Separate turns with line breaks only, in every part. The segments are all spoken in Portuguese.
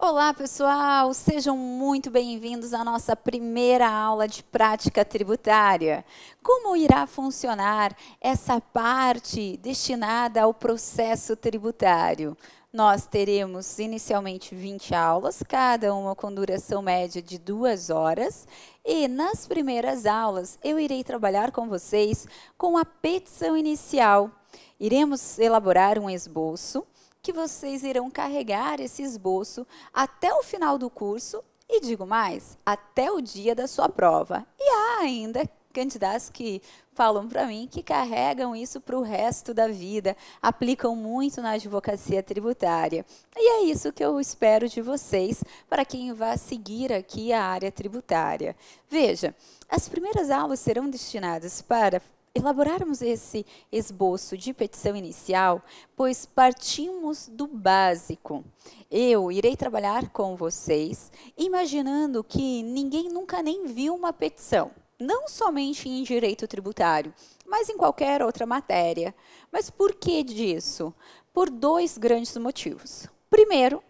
Olá, pessoal! Sejam muito bem-vindos à nossa primeira aula de prática tributária. Como irá funcionar essa parte destinada ao processo tributário? Nós teremos inicialmente 20 aulas, cada uma com duração média de 2 horas. E nas primeiras aulas, eu irei trabalhar com vocês com a petição inicial. Iremos elaborar um esboço que vocês irão carregar esse esboço até o final do curso e, digo mais, até o dia da sua prova. E há ainda candidatos que falam para mim que carregam isso para o resto da vida, aplicam muito na advocacia tributária. E é isso que eu espero de vocês para quem vai seguir aqui a área tributária. Veja, as primeiras aulas serão destinadas para elaborarmos esse esboço de petição inicial, pois partimos do básico. Eu irei trabalhar com vocês, imaginando que ninguém nunca nem viu uma petição, não somente em direito tributário, mas em qualquer outra matéria. Mas por que disso? Por 2 grandes motivos. Primeiro,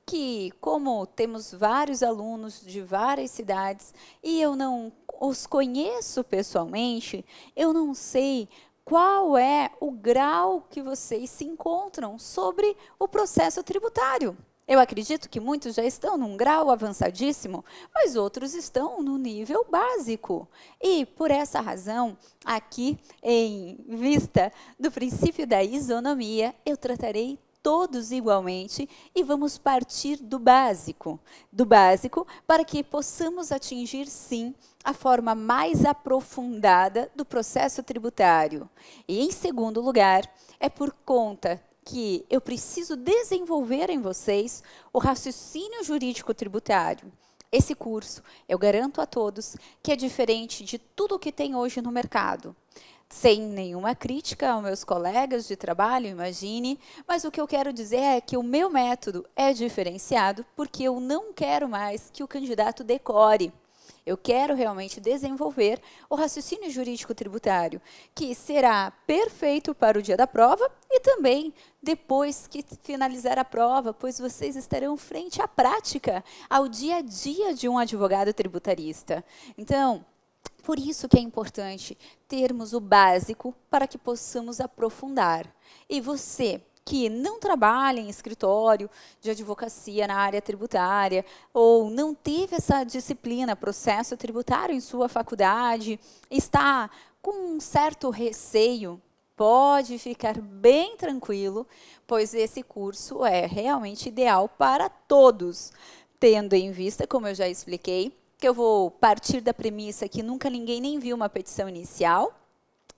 que como temos vários alunos de várias cidades e eu não os conheço pessoalmente, eu não sei qual é o grau que vocês se encontram sobre o processo tributário. Eu acredito que muitos já estão num grau avançadíssimo, mas outros estão no nível básico. E, por essa razão, aqui, em vista do princípio da isonomia, eu tratarei todos igualmente e vamos partir do básico para que possamos atingir, sim, a forma mais aprofundada do processo tributário. E, em segundo lugar, é por conta que eu preciso desenvolver em vocês o raciocínio jurídico tributário. Esse curso, eu garanto a todos que é diferente de tudo o que tem hoje no mercado. Sem nenhuma crítica aos meus colegas de trabalho, imagine, mas o que eu quero dizer é que o meu método é diferenciado porque eu não quero mais que o candidato decore. Eu quero realmente desenvolver o raciocínio jurídico tributário, que será perfeito para o dia da prova e também depois que finalizar a prova, pois vocês estarão frente à prática, ao dia a dia de um advogado tributarista. Então, por isso que é importante termos o básico para que possamos aprofundar. E você que não trabalha em escritório de advocacia na área tributária ou não teve essa disciplina, processo tributário em sua faculdade, está com um certo receio, pode ficar bem tranquilo, pois esse curso é realmente ideal para todos, tendo em vista, como eu já expliquei, que eu vou partir da premissa que nunca ninguém nem viu uma petição inicial,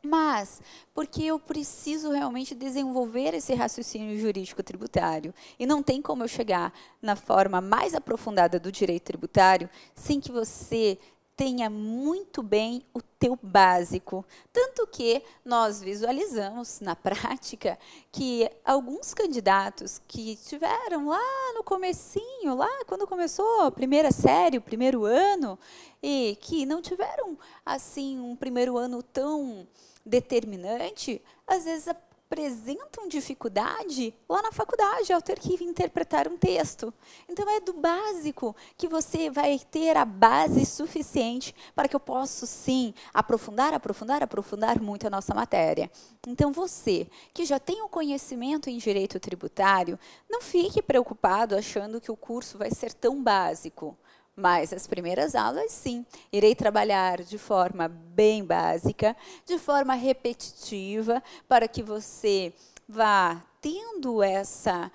mas porque eu preciso realmente desenvolver esse raciocínio jurídico tributário. E não tem como eu chegar na forma mais aprofundada do direito tributário sem que você tenha muito bem o teu básico. Tanto que nós visualizamos na prática que alguns candidatos que tiveram lá no comecinho, lá quando começou a primeira série, o primeiro ano, e que não tiveram assim um primeiro ano tão determinante, às vezes apresentam dificuldade lá na faculdade ao ter que interpretar um texto. Então, é do básico que você vai ter a base suficiente para que eu possa, sim, aprofundar muito a nossa matéria. Então, você que já tem o conhecimento em direito tributário, não fique preocupado achando que o curso vai ser tão básico. Mas as primeiras aulas, sim, irei trabalhar de forma bem básica, de forma repetitiva, para que você vá tendo essa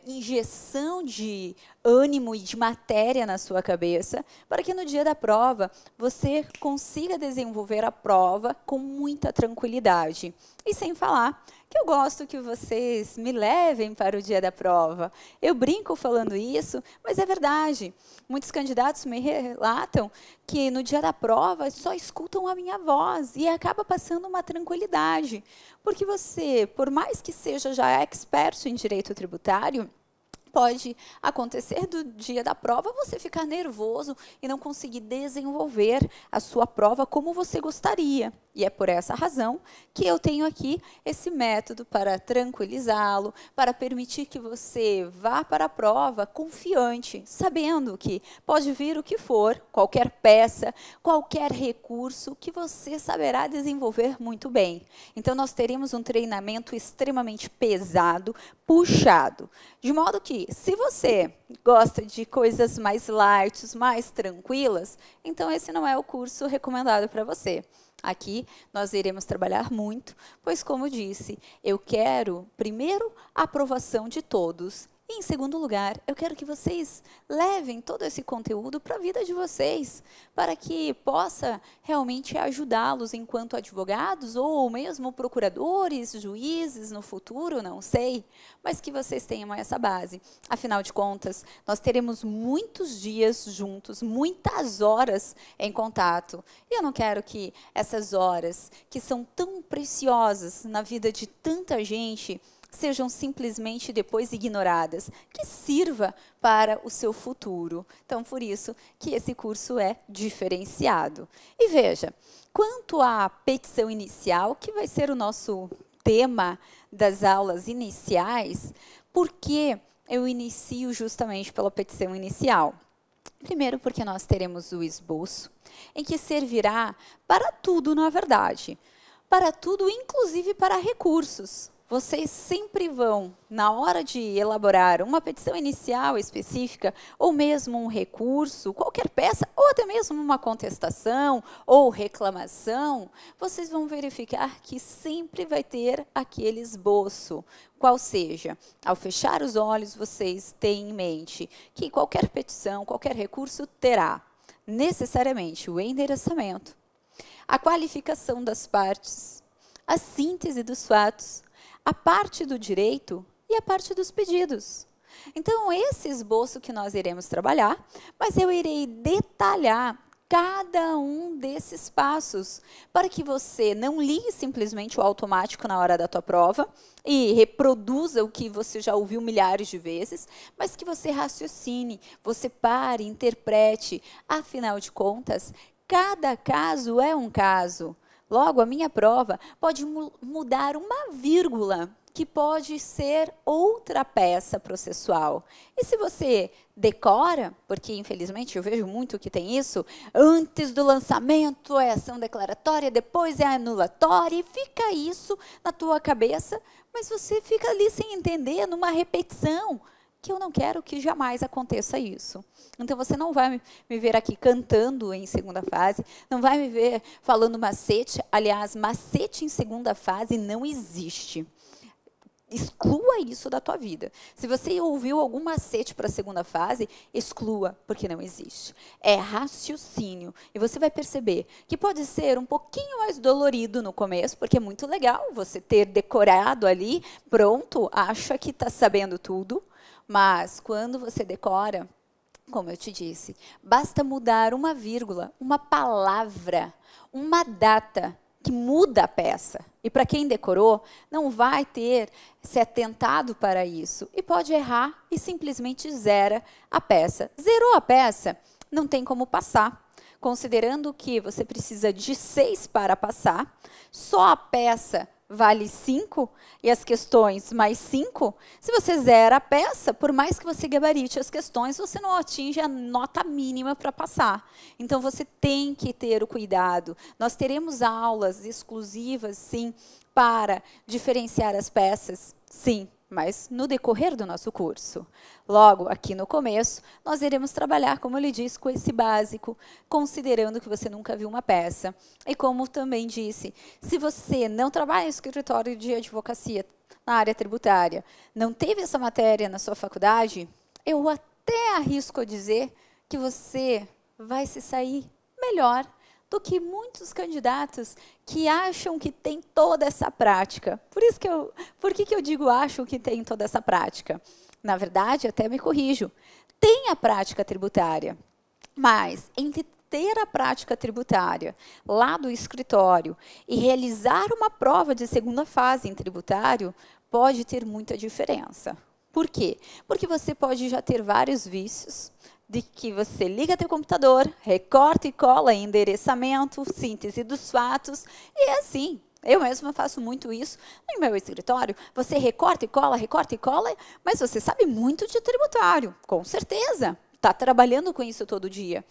injeção de ânimo e de matéria na sua cabeça, para que no dia da prova você consiga desenvolver a prova com muita tranquilidade. E sem falar que eu gosto que vocês me levem para o dia da prova. Eu brinco falando isso, mas é verdade. Muitos candidatos me relatam que no dia da prova só escutam a minha voz e acaba passando uma tranquilidade. Porque você, por mais que seja já expert em direito tributário, pode acontecer do dia da prova você ficar nervoso e não conseguir desenvolver a sua prova como você gostaria. E é por essa razão que eu tenho aqui esse método para tranquilizá-lo, para permitir que você vá para a prova confiante, sabendo que pode vir o que for, qualquer peça, qualquer recurso que você saberá desenvolver muito bem. Então, nós teremos um treinamento extremamente pesado, puxado, de modo que, se você gosta de coisas mais light, mais tranquilas, então esse não é o curso recomendado para você. Aqui nós iremos trabalhar muito, pois, como disse, eu quero, primeiro, a aprovação de todos. E, em segundo lugar, eu quero que vocês levem todo esse conteúdo para a vida de vocês, para que possa realmente ajudá-los enquanto advogados ou mesmo procuradores, juízes no futuro, não sei, mas que vocês tenham essa base. Afinal de contas, nós teremos muitos dias juntos, muitas horas em contato. E eu não quero que essas horas, que são tão preciosas na vida de tanta gente, sejam simplesmente depois ignoradas, que sirva para o seu futuro. Então, por isso que esse curso é diferenciado. E veja, quanto à petição inicial, que vai ser o nosso tema das aulas iniciais, por que eu inicio justamente pela petição inicial? Primeiro, porque nós teremos o esboço, em que servirá para tudo, na verdade. Para tudo, inclusive para recursos. Vocês sempre vão, na hora de elaborar uma petição inicial específica, ou mesmo um recurso, qualquer peça, ou até mesmo uma contestação ou reclamação, vocês vão verificar que sempre vai ter aquele esboço. Qual seja, ao fechar os olhos, vocês têm em mente que qualquer petição, qualquer recurso terá necessariamente o endereçamento, a qualificação das partes, a síntese dos fatos, a parte do direito e a parte dos pedidos. Então, esse esboço que nós iremos trabalhar, mas eu irei detalhar cada um desses passos, para que você não ligue simplesmente o automático na hora da tua prova e reproduza o que você já ouviu milhares de vezes, mas que você raciocine, você pare, interprete. Afinal de contas, cada caso é um caso. Logo, a minha prova pode mudar uma vírgula, que pode ser outra peça processual. E se você decora, porque infelizmente eu vejo muito que tem isso, antes do lançamento é ação declaratória, depois é anulatória, e fica isso na tua cabeça, mas você fica ali sem entender, numa repetição, que eu não quero que jamais aconteça isso. Então, você não vai me ver aqui cantando em segunda fase, não vai me ver falando macete. Aliás, macete em segunda fase não existe. Exclua isso da tua vida. Se você ouviu algum macete para a segunda fase, exclua, porque não existe. É raciocínio. E você vai perceber que pode ser um pouquinho mais dolorido no começo, porque é muito legal você ter decorado ali, pronto, acha que está sabendo tudo. Mas, quando você decora, como eu te disse, basta mudar uma vírgula, uma palavra, uma data, que muda a peça. E para quem decorou, não vai ter se atentado para isso. E pode errar e simplesmente zera a peça. Zerou a peça, não tem como passar. Considerando que você precisa de 6 para passar, só a peça vale 5 e as questões mais 5, se você zera a peça, por mais que você gabarite as questões, você não atinge a nota mínima para passar. Então, você tem que ter o cuidado. Nós teremos aulas exclusivas, sim, para diferenciar as peças, sim, mas no decorrer do nosso curso. Logo, aqui no começo, nós iremos trabalhar, como eu lhe disse, com esse básico, considerando que você nunca viu uma peça. E como também disse, se você não trabalha em escritório de advocacia na área tributária, não teve essa matéria na sua faculdade, eu até arrisco a dizer que você vai se sair melhor do que muitos candidatos que acham que tem toda essa prática. Por que eu digo acham que tem toda essa prática? Na verdade, até me corrijo, tem a prática tributária, mas entre ter a prática tributária lá do escritório e realizar uma prova de segunda fase em tributário, pode ter muita diferença. Por quê? Porque você pode já ter vários vícios, de que você liga teu computador, recorta e cola endereçamento, síntese dos fatos, e é assim. Eu mesma faço muito isso no meu escritório. Você recorta e cola, mas você sabe muito de tributário, com certeza. Está trabalhando com isso todo dia.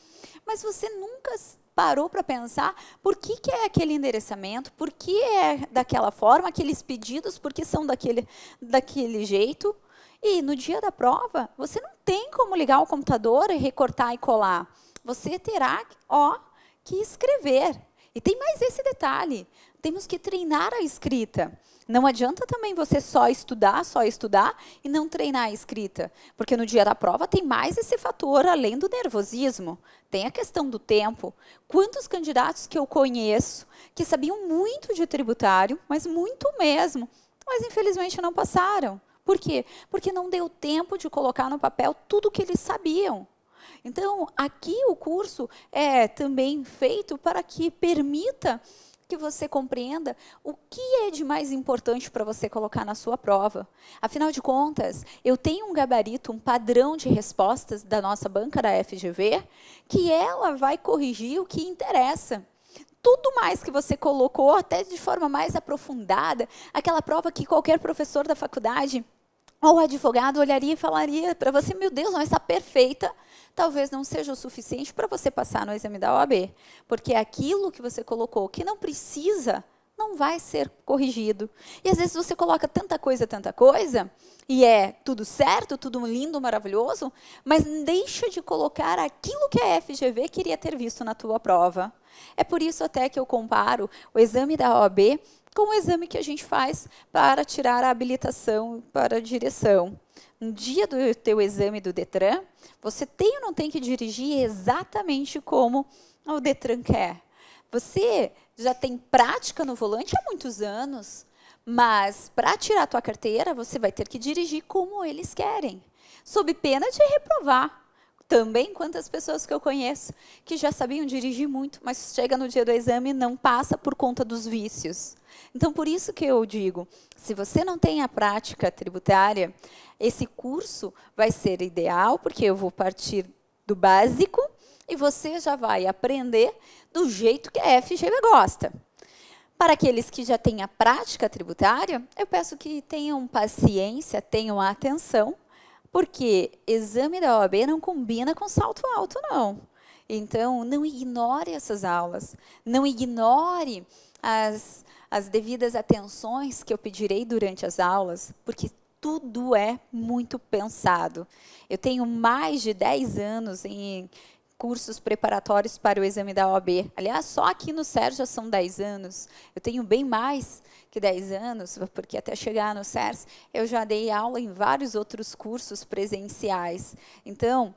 Mas você nunca parou para pensar por que é aquele endereçamento, por que é daquela forma, aqueles pedidos, por que são daquele jeito. E no dia da prova, você não tem como ligar o computador e recortar e colar. Você terá, que escrever. E tem mais esse detalhe. Temos que treinar a escrita. Não adianta também você só estudar e não treinar a escrita. Porque no dia da prova tem mais esse fator, além do nervosismo. Tem a questão do tempo. Quantos candidatos que eu conheço que sabiam muito de tributário, mas muito mesmo, mas infelizmente não passaram. Por quê? Porque não deu tempo de colocar no papel tudo o que eles sabiam. Então, aqui o curso é também feito para que permita que você compreenda o que é de mais importante para você colocar na sua prova. Afinal de contas, eu tenho um gabarito, um padrão de respostas da nossa banca da FGV, que ela vai corrigir o que interessa. Tudo mais que você colocou, até de forma mais aprofundada, aquela prova que qualquer professor da faculdade ou advogado olharia e falaria para você, meu Deus, não, está perfeita, talvez não seja o suficiente para você passar no exame da OAB. Porque aquilo que você colocou que não precisa, não vai ser corrigido. E às vezes você coloca tanta coisa, e é tudo certo, tudo lindo, maravilhoso, mas deixa de colocar aquilo que a FGV queria ter visto na tua prova. É por isso até que eu comparo o exame da OAB com o exame que a gente faz para tirar a habilitação para a direção. No dia do teu exame do Detran, você tem ou não tem que dirigir exatamente como o Detran quer. Você já tem prática no volante há muitos anos, mas para tirar a tua carteira, você vai ter que dirigir como eles querem, sob pena de reprovar. Também quantas pessoas que eu conheço que já sabiam dirigir muito, mas chega no dia do exame e não passa por conta dos vícios. Então, por isso que eu digo, se você não tem a prática tributária, esse curso vai ser ideal, porque eu vou partir do básico e você já vai aprender do jeito que a FGV gosta. Para aqueles que já têm a prática tributária, eu peço que tenham paciência, tenham atenção, porque exame da OAB não combina com salto alto, não. Então, não ignore essas aulas, não ignore as devidas atenções que eu pedirei durante as aulas, porque tudo é muito pensado. Eu tenho mais de 10 anos em cursos preparatórios para o exame da OAB. Aliás, só aqui no SERS já são 10 anos. Eu tenho bem mais que 10 anos, porque até chegar no SERS, eu já dei aula em vários outros cursos presenciais. Então,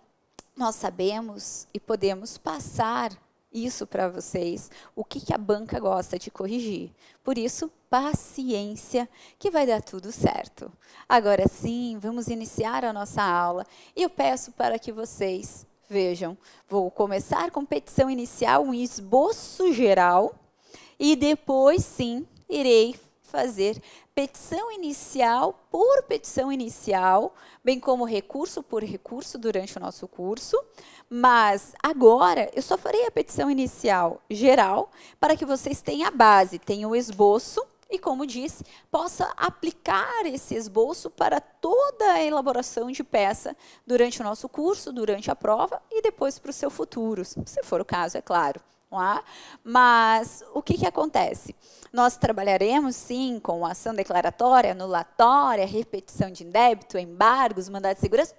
nós sabemos e podemos passar isso para vocês, o que a banca gosta de corrigir. Por isso, paciência, que vai dar tudo certo. Agora sim, vamos iniciar a nossa aula. E eu peço para que vocês vejam, vou começar com petição inicial, um esboço geral, e depois sim, irei fazer petição inicial por petição inicial, bem como recurso por recurso durante o nosso curso, mas agora eu só farei a petição inicial geral para que vocês tenham a base, tenham o esboço e, como disse, possa aplicar esse esboço para toda a elaboração de peça durante o nosso curso, durante a prova e depois para o seu futuro, se for o caso, é claro. Não é? Mas o que acontece? Nós trabalharemos, sim, com ação declaratória, anulatória, repetição de indébito, embargos, mandado de segurança,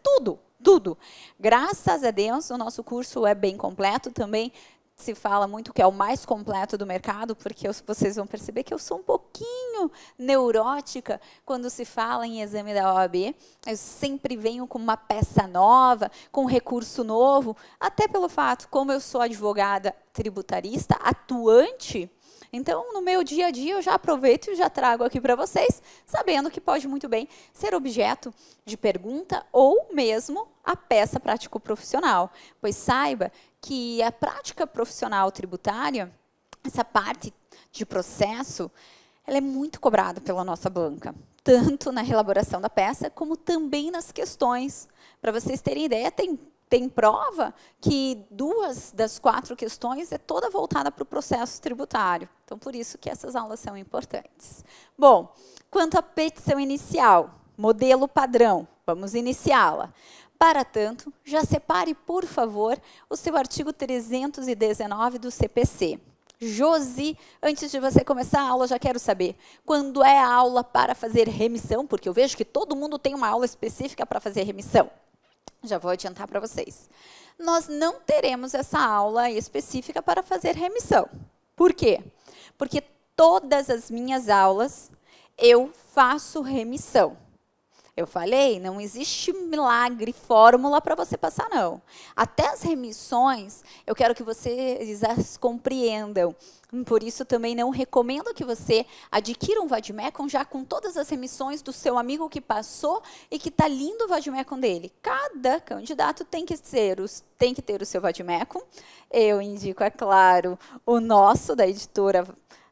tudo. Graças a Deus, o nosso curso é bem completo também. Se fala muito que é o mais completo do mercado, porque vocês vão perceber que eu sou um pouquinho neurótica quando se fala em exame da OAB. Eu sempre venho com uma peça nova, com um recurso novo, até pelo fato, como eu sou advogada tributarista, atuante, então, no meu dia a dia, eu já aproveito e já trago aqui para vocês, sabendo que pode muito bem ser objeto de pergunta ou mesmo a peça prático-profissional. Pois saiba que a prática profissional tributária, essa parte de processo, ela é muito cobrada pela nossa banca. tanto na elaboração da peça, como também nas questões. Para vocês terem ideia, tem prova que 2 das 4 questões é toda voltada para o processo tributário. Então, por isso que essas aulas são importantes. Bom, quanto à petição inicial, modelo padrão, vamos iniciá-la. Para tanto, já separe, por favor, o seu artigo 319 do CPC. Josi, antes de você começar a aula, já quero saber, quando é a aula para fazer remissão? Porque eu vejo que todo mundo tem uma aula específica para fazer remissão. Já vou adiantar para vocês. Nós não teremos essa aula específica para fazer remissão. Por quê? Porque todas as minhas aulas eu faço remissão. Eu falei, não existe milagre, fórmula para você passar, não. Até as remissões, eu quero que vocês as compreendam. Por isso, também não recomendo que você adquira um Vademecum já com todas as remissões do seu amigo que passou e que está lindo o Vademecum dele. Cada candidato tem que ter o seu Vademecum. Eu indico, é claro, o nosso, da editora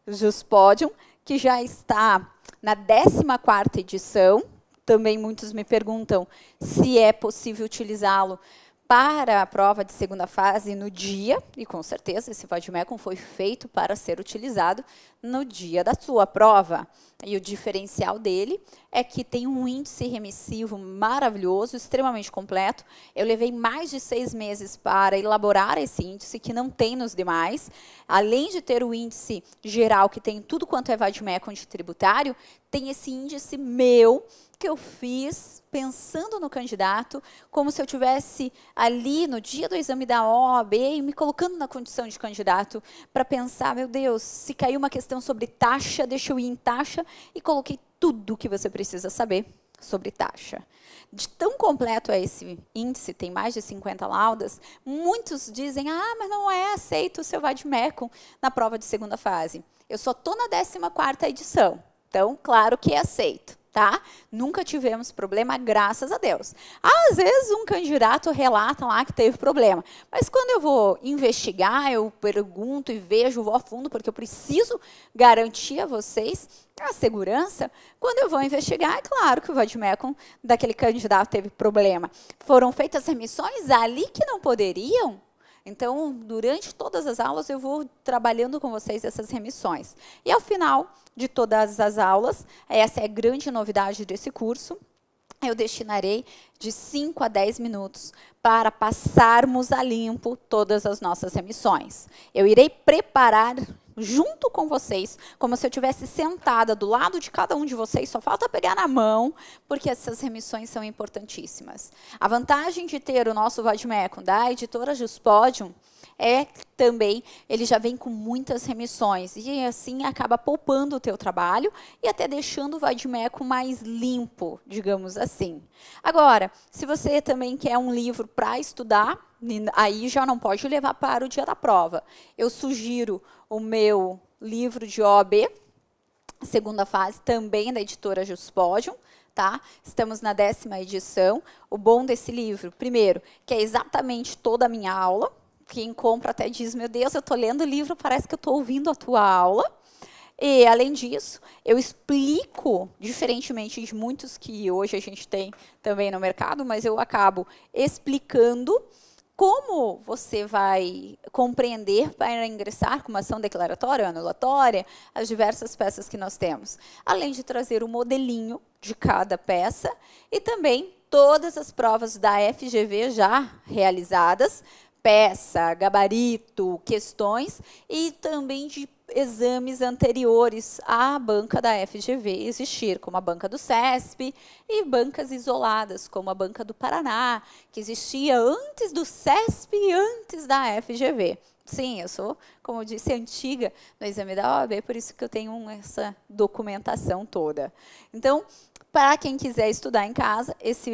Juspodium, que já está na 14ª edição. Também muitos me perguntam se é possível utilizá-lo para a prova de segunda fase no dia, e com certeza esse Vademecum foi feito para ser utilizado no dia da sua prova. E o diferencial dele é que tem um índice remissivo maravilhoso, extremamente completo. Eu levei mais de 6 meses para elaborar esse índice, que não tem nos demais. Além de ter o índice geral, que tem tudo quanto é Vademecum de tributário, tem esse índice meu, que eu fiz pensando no candidato, como se eu tivesse ali no dia do exame da OAB e me colocando na condição de candidato para pensar, meu Deus, se caiu uma questão sobre taxa, deixa eu ir em taxa, e coloquei tudo o que você precisa saber sobre taxa. De tão completo é esse índice, tem mais de 50 laudas, muitos dizem, mas não é aceito o seu Vademecum na prova de segunda fase. Eu só estou na 14ª edição, então, claro que é aceito. Tá? Nunca tivemos problema, graças a Deus. Às vezes um candidato relata lá que teve problema, mas quando eu vou investigar, eu pergunto e vejo, vou a fundo, porque eu preciso garantir a vocês a segurança. Quando eu vou investigar, é claro que o Vademecum daquele candidato teve problema. Foram feitas remissões ali que não poderiam. Então, durante todas as aulas, eu vou trabalhando com vocês essas remissões. E, ao final de todas as aulas, essa é a grande novidade desse curso, eu destinarei de 5 a 10 minutos para passarmos a limpo todas as nossas remissões. Eu irei preparar junto com vocês, como se eu estivesse sentada do lado de cada um de vocês, só falta pegar na mão, porque essas remissões são importantíssimas. A vantagem de ter o nosso Vademecum da editora Juspodium é também, ele já vem com muitas remissões, e assim acaba poupando o teu trabalho e até deixando o Vademecum mais limpo, digamos assim. Agora, se você também quer um livro para estudar, aí já não pode levar para o dia da prova. Eu sugiro o meu livro de OAB, segunda fase, também da editora Juspodium, tá? Estamos na 10ª edição. O bom desse livro, primeiro, que é exatamente toda a minha aula. Quem compra até diz, meu Deus, eu estou lendo o livro, parece que eu estou ouvindo a tua aula. E, além disso, eu explico, diferentemente de muitos que hoje a gente tem também no mercado, mas eu acabo explicando como você vai compreender para ingressar com uma ação declaratória, anulatória, as diversas peças que nós temos. Além de trazer o modelinho de cada peça e também todas as provas da FGV já realizadas, peça, gabarito, questões e também de exames anteriores à banca da FGV existir, como a banca do CESP e bancas isoladas, como a banca do Paraná, que existia antes do CESP e antes da FGV. Sim, eu sou, como eu disse, antiga no exame da OAB, por isso que eu tenho essa documentação toda. Então, para quem quiser estudar em casa, esse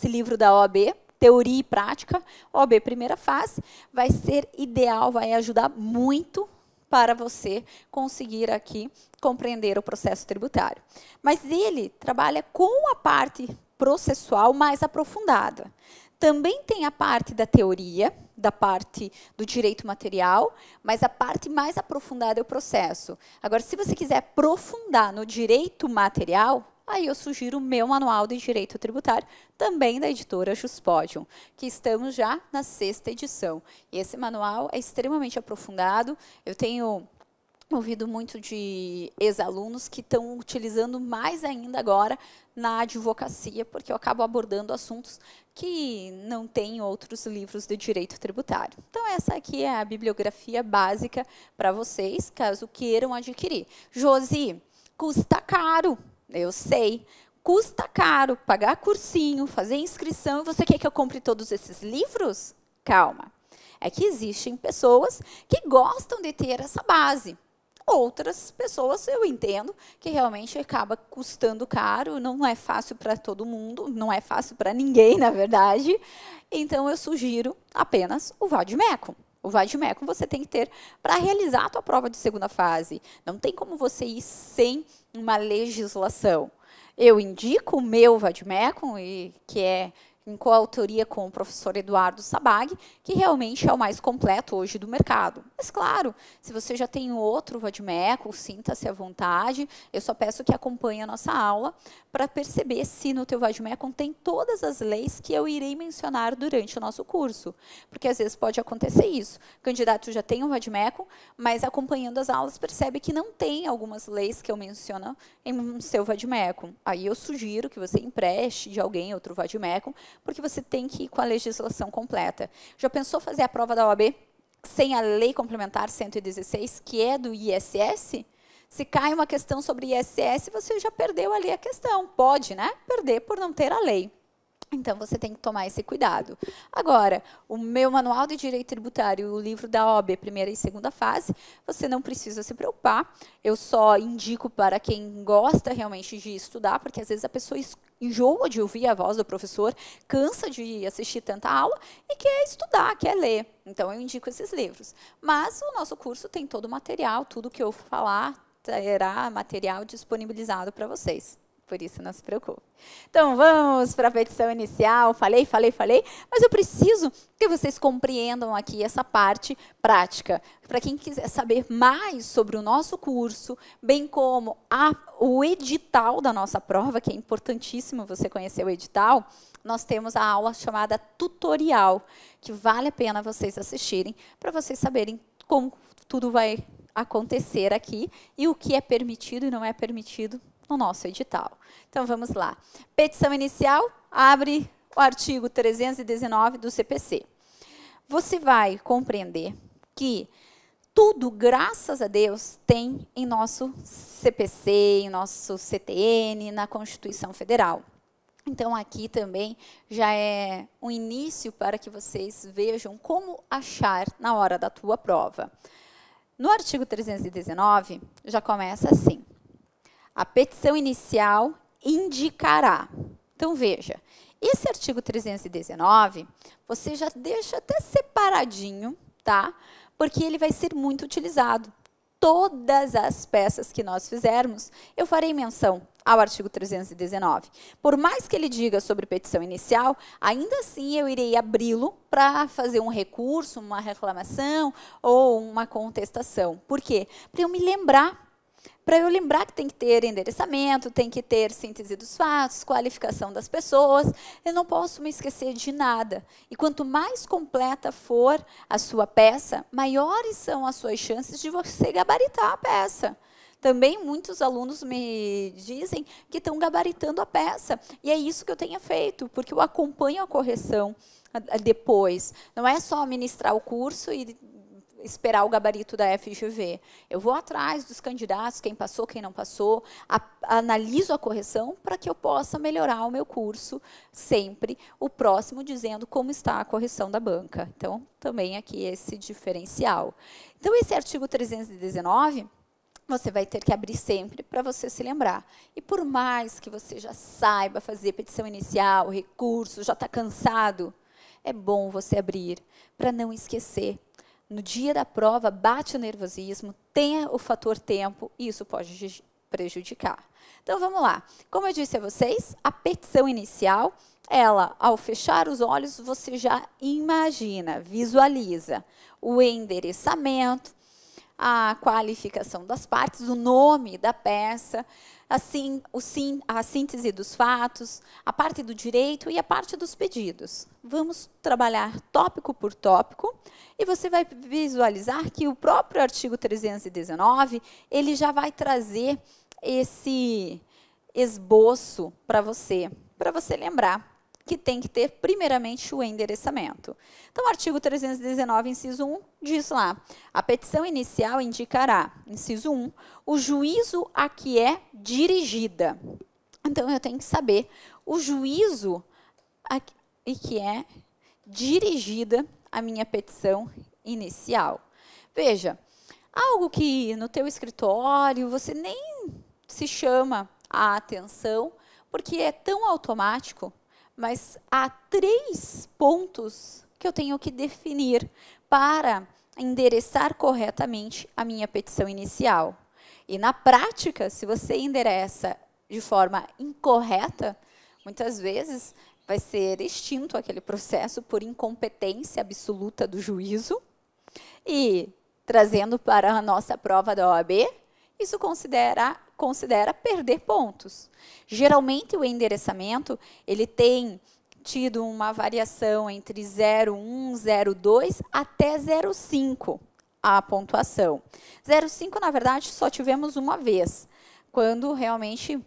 livro da OAB, Teoria e Prática, OAB primeira fase, vai ser ideal, vai ajudar muito para você conseguir aqui compreender o processo tributário. Mas ele trabalha com a parte processual mais aprofundada. Também tem a parte da teoria, da parte do direito material, mas a parte mais aprofundada é o processo. Agora, se você quiser aprofundar no direito material, aí eu sugiro o meu manual de direito tributário, também da editora Juspodium, que estamos já na 6ª edição. E esse manual é extremamente aprofundado. Eu tenho ouvido muito de ex-alunos que estão utilizando mais ainda agora na advocacia, porque eu acabo abordando assuntos que não tem outros livros de direito tributário. Então, essa aqui é a bibliografia básica para vocês, caso queiram adquirir. Josi, custa caro, eu sei. Custa caro pagar cursinho, fazer inscrição, e você quer que eu compre todos esses livros? Calma. É que existem pessoas que gostam de ter essa base. Outras pessoas, eu entendo, que realmente acaba custando caro, não é fácil para todo mundo, não é fácil para ninguém, na verdade. Então, eu sugiro apenas o Vade-Mecum. O Vade-Mecum você tem que ter para realizar a tua prova de 2ª fase. Não tem como você ir sem uma legislação. Eu indico o meu Vade-Mecum, que é em coautoria com o professor Eduardo Sabag, que realmente é o mais completo hoje do mercado. Mas, claro, se você já tem outro Vade-Mecum, sinta-se à vontade. Eu só peço que acompanhe a nossa aula para perceber se no teu Vade-Mecum tem todas as leis que eu irei mencionar durante o nosso curso. Porque, às vezes, pode acontecer isso. O candidato já tem um Vade-Mecum, mas, acompanhando as aulas, percebe que não tem algumas leis que eu menciono em seu Vade-Mecum. Aí eu sugiro que você empreste de alguém outro Vade-Mecum, porque você tem que ir com a legislação completa. Já pensou fazer a prova da OAB sem a Lei Complementar 116, que é do ISS? Se cai uma questão sobre ISS, você já perdeu ali a questão. Pode, né? Perder por não ter a lei. Então, você tem que tomar esse cuidado. Agora, o meu manual de direito tributário, o livro da OAB, 1ª e 2ª fase, você não precisa se preocupar. Eu só indico para quem gosta realmente de estudar, porque às vezes a pessoa enjoa de ouvir a voz do professor, cansa de assistir tanta aula e quer estudar, quer ler. Então, eu indico esses livros. Mas o nosso curso tem todo o material, tudo que eu falar terá material disponibilizado para vocês. Por isso, não se preocupe. Então, vamos para a petição inicial. Falei, mas eu preciso que vocês compreendam aqui essa parte prática. Para quem quiser saber mais sobre o nosso curso, bem como o edital da nossa prova, que é importantíssimo você conhecer o edital, nós temos a aula chamada tutorial, que vale a pena vocês assistirem, para vocês saberem como tudo vai acontecer aqui e o que é permitido e não é permitido no nosso edital. Então, vamos lá. Petição inicial, abre o artigo 319 do CPC. Você vai compreender que tudo, graças a Deus, tem em nosso CPC, em nosso CTN, na Constituição Federal. Então, aqui também já é um início para que vocês vejam como achar na hora da tua prova. No artigo 319, já começa assim. A petição inicial indicará. Então, veja, esse artigo 319, você já deixa até separadinho, tá? Porque ele vai ser muito utilizado. Todas as peças que nós fizermos, eu farei menção ao artigo 319. Por mais que ele diga sobre petição inicial, ainda assim eu irei abri-lo para fazer um recurso, uma reclamação ou uma contestação. Por quê? Para eu me lembrar. Para eu lembrar que tem que ter endereçamento, tem que ter síntese dos fatos, qualificação das pessoas, eu não posso me esquecer de nada. E quanto mais completa for a sua peça, maiores são as suas chances de você gabaritar a peça. Também muitos alunos me dizem que estão gabaritando a peça. E é isso que eu tenho feito, porque eu acompanho a correção depois. Não é só ministrar o curso e esperar o gabarito da FGV. Eu vou atrás dos candidatos, quem passou, quem não passou, analiso a correção para que eu possa melhorar o meu curso sempre, o próximo dizendo como está a correção da banca. Então, também aqui esse diferencial. Então, esse artigo 319, você vai ter que abrir sempre para você se lembrar. E por mais que você já saiba fazer petição inicial, recurso, já está cansado, é bom você abrir para não esquecer. No dia da prova, bate o nervosismo, tenha o fator tempo, e isso pode prejudicar. Então, vamos lá. Como eu disse a vocês, a petição inicial ela, ao fechar os olhos, você já imagina, visualiza o endereçamento, a qualificação das partes, o nome da peça, assim, a síntese dos fatos, a parte do direito e a parte dos pedidos. Vamos trabalhar tópico por tópico e você vai visualizar que o próprio artigo 319, ele já vai trazer esse esboço para você lembrar que tem que ter, primeiramente, o endereçamento. Então, o artigo 319, inciso 1, diz lá, a petição inicial indicará, inciso 1, o juízo a que é dirigida. Então, eu tenho que saber o juízo a que é dirigida a minha petição inicial. Veja, algo que no teu escritório você nem se chama a atenção, porque é tão automático, mas há 3 pontos que eu tenho que definir para endereçar corretamente a minha petição inicial. E na prática, se você endereça de forma incorreta, muitas vezes vai ser extinto aquele processo por incompetência absoluta do juízo. E, trazendo para a nossa prova da OAB, isso considera perder pontos. Geralmente, o endereçamento ele tem tido uma variação entre 0,1, 0,2 até 0,5 a pontuação. 0,5, na verdade, só tivemos uma vez, quando realmente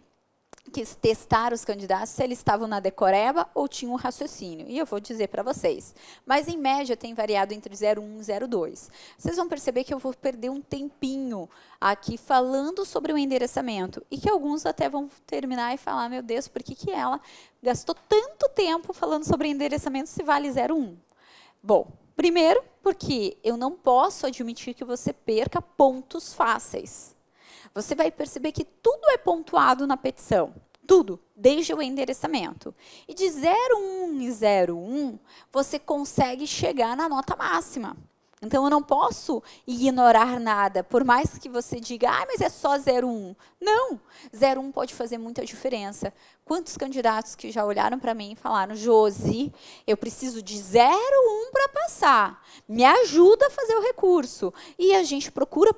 quis testar os candidatos se eles estavam na decoreba ou tinham um raciocínio. E eu vou dizer para vocês. Mas, em média, tem variado entre 0,1 e 0,2. Vocês vão perceber que eu vou perder um tempinho aqui falando sobre o endereçamento. E que alguns até vão terminar e falar, meu Deus, por que ela gastou tanto tempo falando sobre endereçamento se vale 0,1? Bom, primeiro, porque eu não posso admitir que você perca pontos fáceis. Você vai perceber que tudo é pontuado na petição. Tudo, desde o endereçamento. E de 0,1 e 0,1, você consegue chegar na nota máxima. Então, eu não posso ignorar nada, por mais que você diga, mas é só 0,1. Não, 0,1 pode fazer muita diferença. Quantos candidatos que já olharam para mim e falaram, Josi, eu preciso de 0,1 para passar. Me ajuda a fazer o recurso. E a gente procura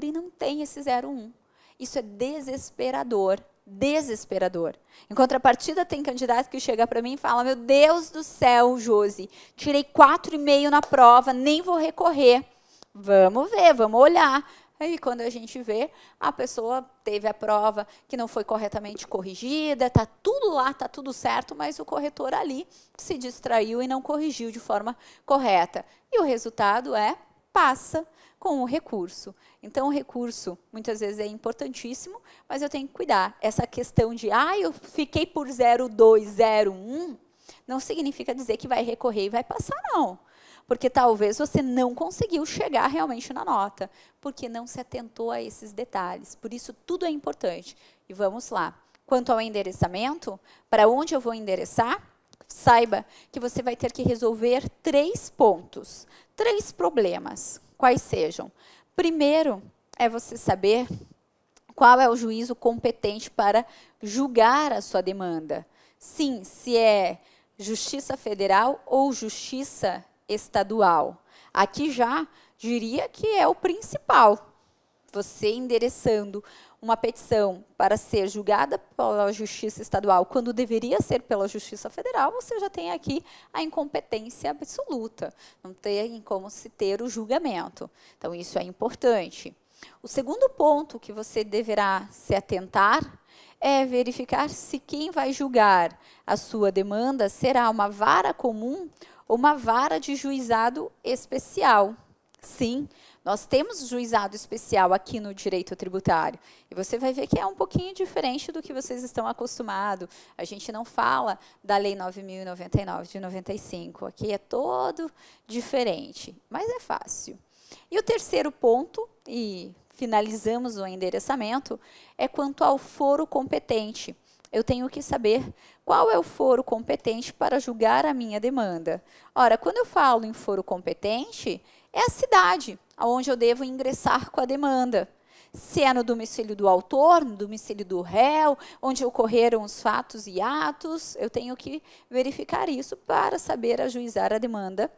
e não tem esse 0,1. Isso é desesperador. Desesperador. Em contrapartida, tem candidato que chega para mim e fala, meu Deus do céu, Josi, tirei 4,5 na prova, nem vou recorrer. Vamos ver, vamos olhar. Aí, quando a gente vê, a pessoa teve a prova que não foi corretamente corrigida, está tudo lá, está tudo certo, mas o corretor ali se distraiu e não corrigiu de forma correta. E o resultado é, passa com o recurso. Então, o recurso, muitas vezes, é importantíssimo, mas eu tenho que cuidar. Essa questão de, eu fiquei por 0,2, 0,1, não significa dizer que vai recorrer e vai passar, não. Porque talvez você não conseguiu chegar realmente na nota, porque não se atentou a esses detalhes. Por isso, tudo é importante. E vamos lá. Quanto ao endereçamento, para onde eu vou endereçar? Saiba que você vai ter que resolver 3 pontos, 3 problemas. Quais sejam? Primeiro, é você saber qual é o juízo competente para julgar a sua demanda. Sim, se é Justiça Federal ou Justiça Estadual. Aqui já diria que é o principal. Você endereçando uma petição para ser julgada pela Justiça Estadual, quando deveria ser pela Justiça Federal, você já tem aqui a incompetência absoluta. Não tem como se ter o julgamento. Então, isso é importante. O segundo ponto que você deverá se atentar é verificar se quem vai julgar a sua demanda será uma vara comum ou uma vara de juizado especial. Sim, nós temos juizado especial aqui no direito tributário. E você vai ver que é um pouquinho diferente do que vocês estão acostumados. A gente não fala da Lei 9.099 de 95. Aqui é todo diferente, mas é fácil. E o terceiro ponto, e finalizamos o endereçamento, é quanto ao foro competente. Eu tenho que saber qual é o foro competente para julgar a minha demanda. Ora, quando eu falo em foro competente, é a cidade onde eu devo ingressar com a demanda. se é no domicílio do autor, no domicílio do réu, onde ocorreram os fatos e atos. Eu tenho que verificar isso para saber ajuizar a demanda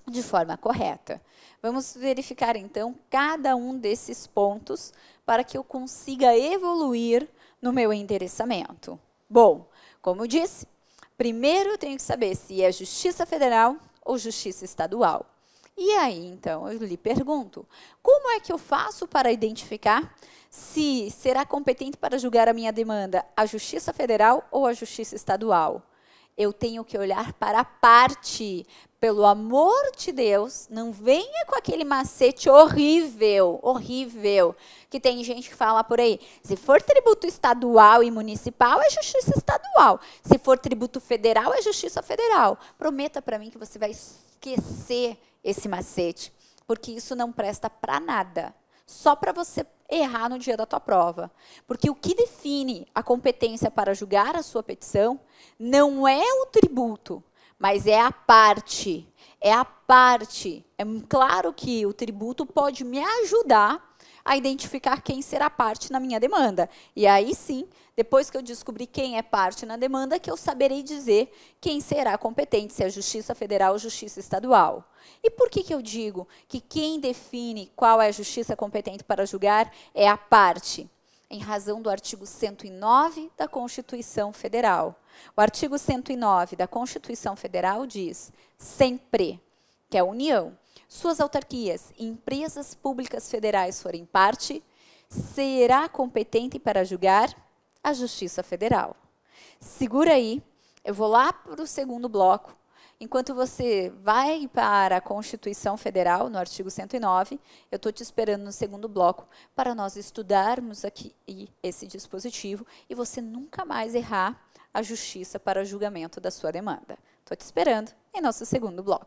de forma correta. Vamos verificar, então, cada um desses pontos para que eu consiga evoluir no meu endereçamento. Bom, como eu disse, primeiro eu tenho que saber se é Justiça Federal ou Justiça Estadual. E aí, então, eu lhe pergunto, como é que eu faço para identificar se será competente para julgar a minha demanda a Justiça Federal ou a Justiça Estadual? Eu tenho que olhar para a parte. Pelo amor de Deus, não venha com aquele macete horrível, que tem gente que fala por aí. Se for tributo estadual e municipal, é justiça estadual. Se for tributo federal, é justiça federal. Prometa para mim que você vai esquecer esse macete, porque isso não presta para nada. Só para você errar no dia da tua prova. Porque o que define a competência para julgar a sua petição não é o tributo, mas é a parte. É a parte. É claro que o tributo pode me ajudar a identificar quem será parte na minha demanda. E aí sim, depois que eu descobrir quem é parte na demanda, que eu saberei dizer quem será competente, se é Justiça Federal ou Justiça Estadual. E por que eu digo que quem define qual é a justiça competente para julgar é a parte? Em razão do artigo 109 da Constituição Federal. O artigo 109 da Constituição Federal diz sempre que a União, suas autarquias e empresas públicas federais forem parte, será competente para julgar a Justiça Federal. Segura aí, eu vou lá para o segundo bloco. Enquanto você vai para a Constituição Federal, no artigo 109, eu estou te esperando no segundo bloco para nós estudarmos aqui esse dispositivo e você nunca mais errar a justiça para julgamento da sua demanda. Estou te esperando em nosso segundo bloco.